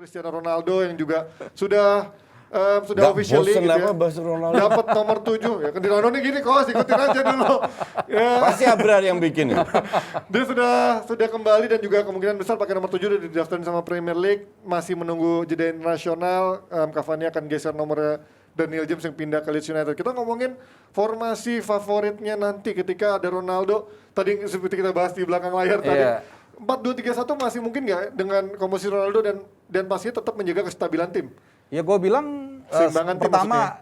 Cristiano Ronaldo yang juga sudah Gak officially bosen gitu apa ya, bahas Ronaldo. dapat nomor 7 ya. Kan di Ronaldo gini kok, ikutin aja dulu. Ya, Pasti Abrar yang bikin ya. dia sudah kembali dan juga kemungkinan besar pakai nomor 7 udah didaftarin sama Premier League, masih menunggu jeda internasional. Cavani akan geser nomornya Daniel James yang pindah ke Leeds United. Kita ngomongin formasi favoritnya nanti ketika ada Ronaldo. Tadi seperti kita bahas di belakang layar tadi. 4-2-3-1 masih mungkin nggak dengan komposisi Ronaldo dan pastinya tetap menjaga kestabilan tim? Ya gue bilang Seimbangan tim pertama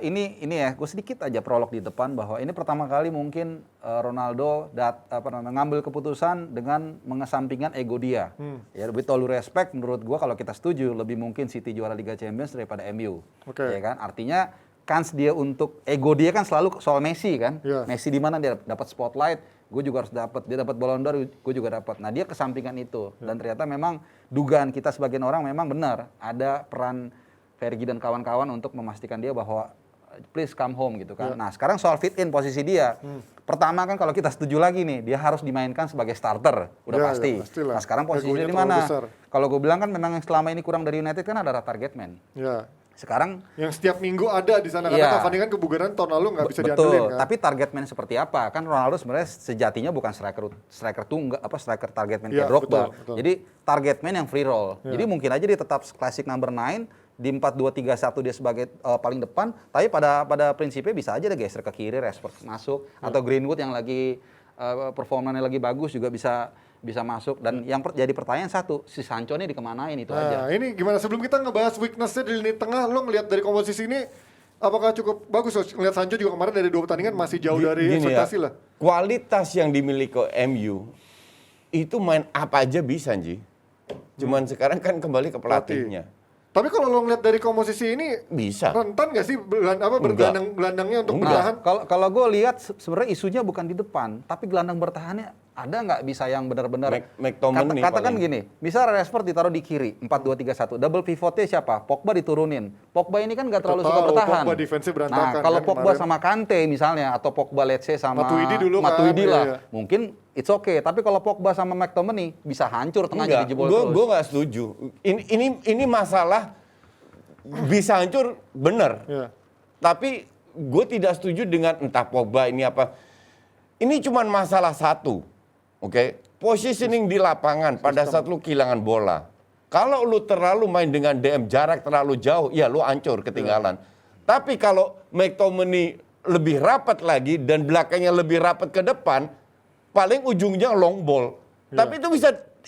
ini ya gue sedikit aja prolog di depan bahwa ini pertama kali mungkin Ronaldo ngambil keputusan dengan mengesampingkan ego dia. Ya with all due respect menurut gue kalau kita setuju lebih mungkin City juara Liga Champions daripada MU. Oke. Ya kan? Artinya kans dia untuk ego dia kan selalu soal Messi kan. Yeah. Messi di mana dia dapat spotlight, gue juga harus dapat. Dia dapat Ballon d'Or, gue juga dapat. Nah, dia kesampingkan itu. Dan ternyata memang dugaan kita sebagian orang memang benar ada peran Fergie dan kawan-kawan untuk memastikan dia bahwa please come home gitu kan. Nah, sekarang soal fit in posisi dia. Pertama kan kalau kita setuju lagi nih, dia harus dimainkan sebagai starter, udah pasti. pastilah. Nah, sekarang posisinya Egonya di terlalu mana? besar. Kalau gue bilang kan memang yang selama ini kurang dari United kan adalah target man. Ya. Sekarang Yang setiap minggu ada di sana karena Iya. Cavani kan kebugaran tahun lalu nggak bisa betul, diandelin kan. tapi target man seperti apa? Kan Ronaldo sebenarnya sejatinya bukan striker tunggal striker target man Iya, kayak Drogba. betul. Jadi target man yang free roll. Iya. Jadi mungkin aja dia tetap classic number 9 di 4-2-3-1 dia sebagai paling depan, tapi pada prinsipnya bisa aja dia geser ke kiri, Rashford masuk atau Greenwood yang lagi performanya lagi bagus juga bisa masuk dan yang jadi pertanyaan satu, si Sancho ini dikemanain itu aja. Nah, ini gimana sebelum kita ngebahas weakness-nya di lini tengah, lo ngelihat dari komposisi ini apakah cukup bagus? Ngelihat Sancho juga kemarin dari 2 pertandingan masih jauh dari ekspektasi lah. Kualitas yang dimiliki MU itu main apa aja bisa, Ji. Cuman sekarang kan kembali ke pelatihnya. Tapi kalau lo ngelihat dari komposisi ini Bisa. rentan nggak sih gelandangnya untuk bertahan? Kalau gue lihat sebenarnya isunya bukan di depan, tapi gelandang bertahannya ada nggak bisa yang benar-benar McTominay katakan paling. gini, misal Rashford ditaruh di kiri 4-2-3-1, double pivotnya siapa? Pogba diturunin. Pogba ini kan nggak terlalu suka Tahu, bertahan. Pogba defense-nya berantakan Nah, kalau kan Pogba kemarin. sama Kante misalnya atau Pogba let's say sama Matuidi dulu kan, Matuidi lah, iya. mungkin it's okay. Tapi kalau Pogba sama McTominay bisa hancur tengahnya Enggak, dijebol terus. gue nggak setuju. Ini masalah bisa hancur bener. Iya. Tapi gue tidak setuju dengan entah Pogba ini apa. Ini cuma masalah satu, oke? Positioning di lapangan pada saat lu kehilangan bola. Kalau lu terlalu main dengan DM jarak terlalu jauh, ya lu hancur ketinggalan. Tapi kalau McTominay lebih rapat lagi dan belakangnya lebih rapat ke depan, paling ujungnya long ball. Tapi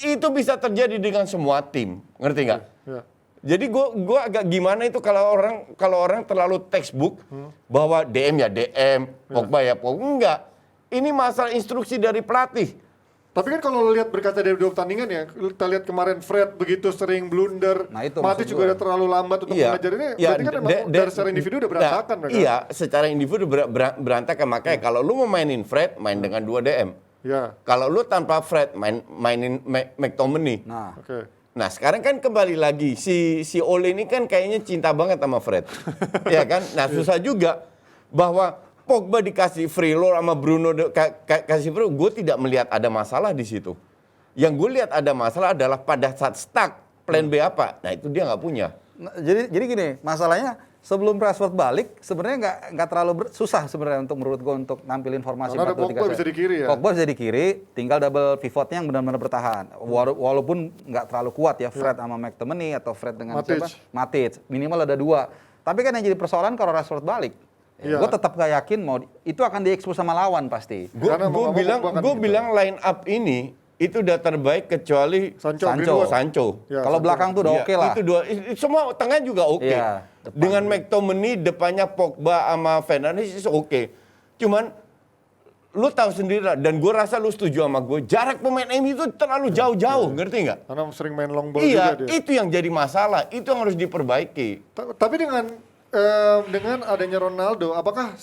itu bisa terjadi dengan semua tim, ngerti nggak? Iya. Jadi gue agak gimana itu kalau orang terlalu textbook bahwa DM ya DM, Pogba ya Pogba. Enggak. Ini masalah instruksi dari pelatih. Tapi kan kalau lo lihat berkaca dari 2 pertandingan ya, kita lihat kemarin Fred begitu sering blunder, Nah, itu Matic maksud juga gue. udah terlalu lambat untuk mengejar ini, berarti kan memang dari secara individu udah berantakan mereka. Iya, secara individu berantakan. Makanya kalau lu mau mainin Fred, main dengan 2 DM. Ya, Kalau lu tanpa Fred, mainin McTominay. Nah, oke. Nah sekarang kan kembali lagi si Ole ini kan kayaknya cinta banget sama Fred, ya kan? Nah susah juga bahwa Pogba dikasih free roll sama Bruno kasih free roll, gue tidak melihat ada masalah di situ. Yang gue lihat ada masalah adalah pada saat stuck plan B apa, nah itu dia nggak punya. Nah, jadi gini, masalahnya sebelum Rashford balik sebenarnya nggak terlalu susah sebenarnya untuk menurut gue untuk nampilin formasi Karena ada 4-2-3-1. Pogba bisa di kiri ya? Pogba bisa di kiri, tinggal double pivotnya yang benar-benar bertahan. Walaupun nggak terlalu kuat ya Fred sama McTominay atau Fred dengan Matic. siapa? Matic. Minimal ada 2. Tapi kan yang jadi persoalan kalau Rashford balik. Iya. Gue tetap gak yakin itu akan diekspos sama lawan pasti. Karena mau nggak mau Pogba kan gitu. Bilang line up ini itu udah terbaik kecuali Sancho. Sancho. Ya, Kalau Sancho. belakang tuh udah Iya, oke lah. Itu dua, semua tengah juga oke. Iya, depan. Dengan McTominay depannya Pogba sama Fernandes itu oke. Cuman lu tahu sendiri lah, dan gue rasa lu setuju sama gue, jarak pemain MU itu terlalu jauh-jauh, ngerti nggak? Karena sering main long ball Iya, juga dia. itu yang jadi masalah, itu yang harus diperbaiki. Tapi dengan adanya Ronaldo, apakah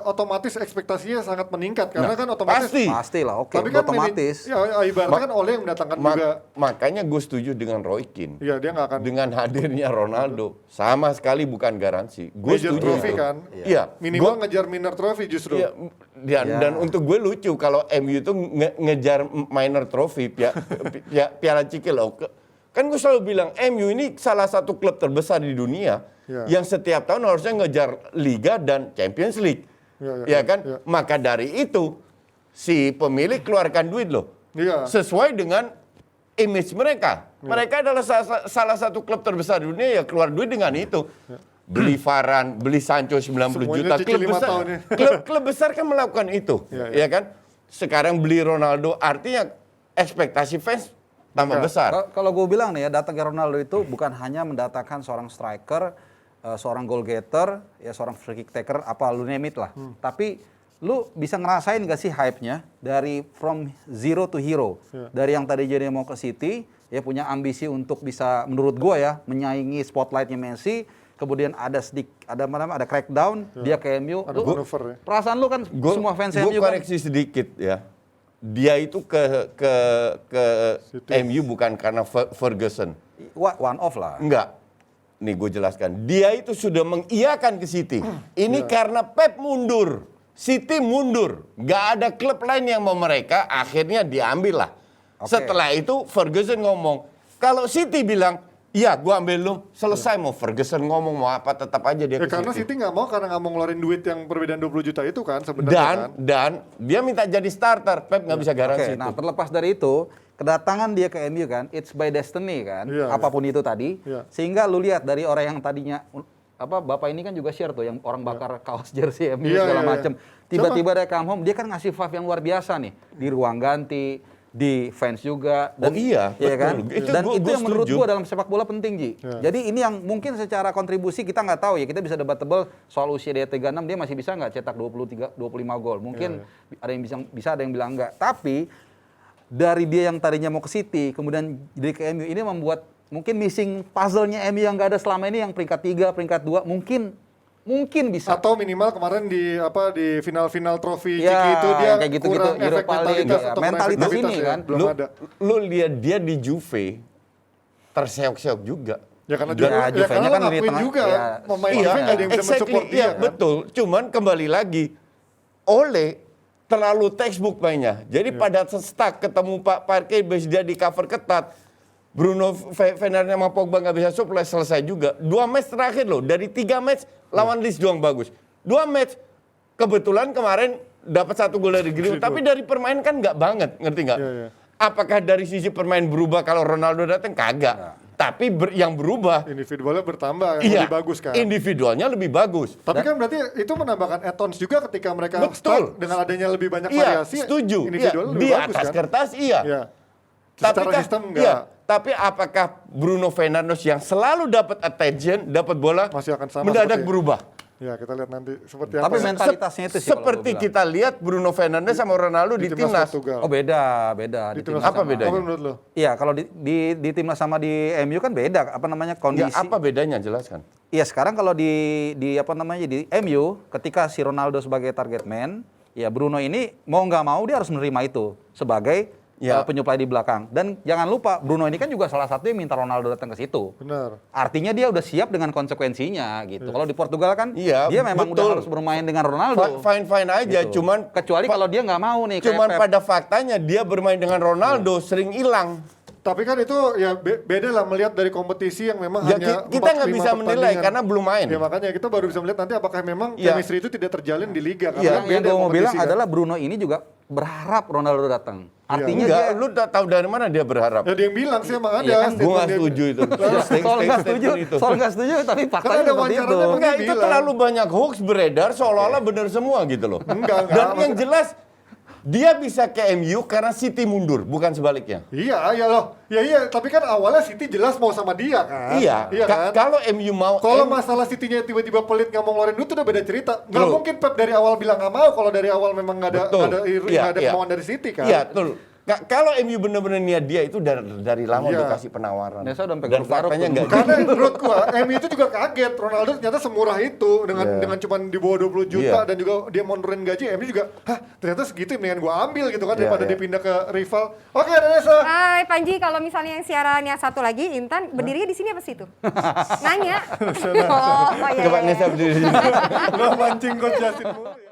otomatis ekspektasinya sangat meningkat? Karena kan otomatis pasti. Pastilah, oke, Tapi kan otomatis. ya ibaratnya kan Ole yang mendatangkan juga. Makanya gue setuju dengan Roy Keane. Iya, dia nggak akan Dengan hadirnya Ronaldo, sama sekali bukan garansi. Gue major setuju trophy itu. kan. Iya. Minimal ngejar minor trophy justru. Iya, dan untuk gue lucu kalau MU itu ngejar minor trophy Piala Ciki loh. Kan gue selalu bilang, MU ini salah satu klub terbesar di dunia yang setiap tahun harusnya ngejar Liga dan Champions League. Ya kan? Maka dari itu, si pemilik keluarkan duit loh. Sesuai dengan image mereka. Mereka adalah salah satu klub terbesar di dunia, ya keluar duit dengan itu. Beli Varane, beli Sancho 90 juta. Klub besar kan melakukan itu. Ya kan? Sekarang beli Ronaldo, artinya ekspektasi fans tambah besar. Kalau gue bilang nih ya, datangnya Ronaldo itu bukan hanya mendatangkan seorang striker, seorang goal getter, ya seorang free kick taker, apa lu name it lah. Tapi lu bisa ngerasain gak sih hype-nya dari from zero to hero. Dari yang tadi jadi mau ke City, ya punya ambisi untuk bisa, menurut gue ya, menyaingi spotlight-nya Messi. Kemudian ada crackdown, dia ke MU. Ada manuver ya. Perasaan lu kan semua fans MU kan. Gue koreksi sedikit ya. Dia itu ke MU bukan karena Ferguson. One off lah. Enggak. Nih gue jelaskan. Dia itu sudah mengiyakan ke City. Ini karena Pep mundur. City mundur. Nggak ada klub lain yang mau mereka, akhirnya diambil lah. Setelah itu Ferguson ngomong. Kalau City bilang, iya, gua ambil lu. Selesai, mau Ferguson ngomong mau apa, tetap aja dia ke karena City. City nggak mau, karena nggak mau ngeluarin duit yang perbedaan 20 juta itu kan sebenarnya. Dan dia minta jadi starter. Pep nggak bisa garansi itu. Nah, terlepas dari itu, kedatangan dia ke MU kan, it's by destiny kan, apapun itu tadi. Sehingga lu lihat dari orang yang tadinya Bapak ini kan juga share tuh yang orang bakar kaos jersey MU segala macam. Tiba-tiba dia come home, dia kan ngasih vibe yang luar biasa nih di ruang ganti, di fans juga. Dan, betul. Kan? Itu itu yang menurut gua dalam sepak bola penting, Ji. Jadi ini yang mungkin secara kontribusi kita nggak tahu ya, kita bisa debatable soal usia dia 36, dia masih bisa nggak cetak 25 gol. Mungkin ada yang bisa, ada yang bilang enggak. Tapi dari dia yang tadinya mau ke City, kemudian jadi ke MU, ini membuat mungkin missing puzzle-nya MU yang nggak ada selama ini, yang peringkat 3, peringkat 2, mungkin bisa. Atau minimal kemarin di final-final trofi Ciki itu dia kayak gitu, kurang efek Europa League, mentalitas ini kan. Belum ada. Lu lihat dia di Juve terseok-seok juga. Ya karena Juve-nya kan ngakuin juga pemain Juve nggak ada yang bisa mensupport dia kan. Betul. Cuman kembali lagi, Ole terlalu textbook mainnya. Jadi pada stuck ketemu Pak Parkir, dia di cover ketat. Bruno Fernandes sama Pogba nggak bisa supply, selesai juga. 2 match terakhir loh, dari 3 match lawan Leeds doang bagus. 2 match kebetulan kemarin dapat 1 gol dari Greenwood, tapi dari permainan kan nggak banget, ngerti nggak? Apakah dari sisi permain berubah kalau Ronaldo datang? Kagak. Tapi yang berubah individualnya bertambah, lebih bagus kan? Individualnya lebih bagus. Tapi kan berarti itu menambahkan add-ons juga ketika mereka start dengan adanya lebih banyak variasi. Setuju. Individual lebih di bagus atas kan? kertas Secara sistem enggak. Tapi apakah Bruno Fernandes yang selalu dapat attention, dapat bola, masih akan sama mendadak berubah? Ya, kita lihat nanti seperti apa. Tapi mentalitasnya itu sih seperti kita lihat Bruno Fernandes sama Ronaldo di timnas. Oh beda. Di timnas apa bedanya? Apa menurut lo? Iya, kalau di timnas sama di MU kan beda, kondisi. Ya, apa bedanya, jelaskan. Iya, sekarang kalau di MU, ketika si Ronaldo sebagai target man, ya Bruno ini mau nggak mau dia harus menerima itu sebagai penyuplai di belakang. Dan jangan lupa, Bruno ini kan juga salah satu yang minta Ronaldo datang ke situ. Benar. Artinya dia udah siap dengan konsekuensinya gitu. Kalau di Portugal kan dia memang udah harus bermain dengan Ronaldo. Fine aja, gitu. cuman kecuali kalau dia nggak mau nih. Cuman pada faktanya dia bermain dengan Ronaldo sering hilang. Tapi kan itu ya beda lah melihat dari kompetisi yang memang hanya kita nggak bisa menilai karena belum main. Ya makanya kita baru bisa melihat nanti apakah memang chemistry itu tidak terjalin di liga. Yang gue mau bilang adalah Bruno ini juga berharap Ronaldo datang. Artinya lu tahu dari mana dia berharap? Ya dia yang bilang sih emang ada. Gue nggak setuju itu. Soal nggak setuju, tapi faktanya seperti itu. Enggak, itu terlalu banyak hoax beredar seolah-olah benar semua gitu loh. Enggak. Dan yang jelas dia bisa ke MU karena City mundur, bukan sebaliknya. Iya loh. Iya, tapi kan awalnya City jelas mau sama dia kan. Iya kan? Kalau MU mau. Kalau masalah City-nya tiba-tiba pelit nggak mau ngeluarin duit itu udah beda cerita. Nggak mungkin Pep dari awal bilang nggak mau kalau dari awal memang nggak ada kemauan dari City kan. Iya, betul. Kalau MU benar-benar niat dia itu dari lama dikasih penawaran. Dan faktanya enggak. Karena menurut gua MU itu juga kaget Ronaldo ternyata semurah itu dengan cuma di bawah 20 juta dan juga dia mundurin gaji. MU juga, ternyata segitu mendingan gua ambil gitu kan daripada dipindah ke rival. Oke, Nesa. Hai Panji, kalau misalnya yang siaran yang satu lagi Intan berdirinya di sini apa sih itu? Nanya. Coba Nesa berdiri di sini. Lo mancing Coach Justin mulu.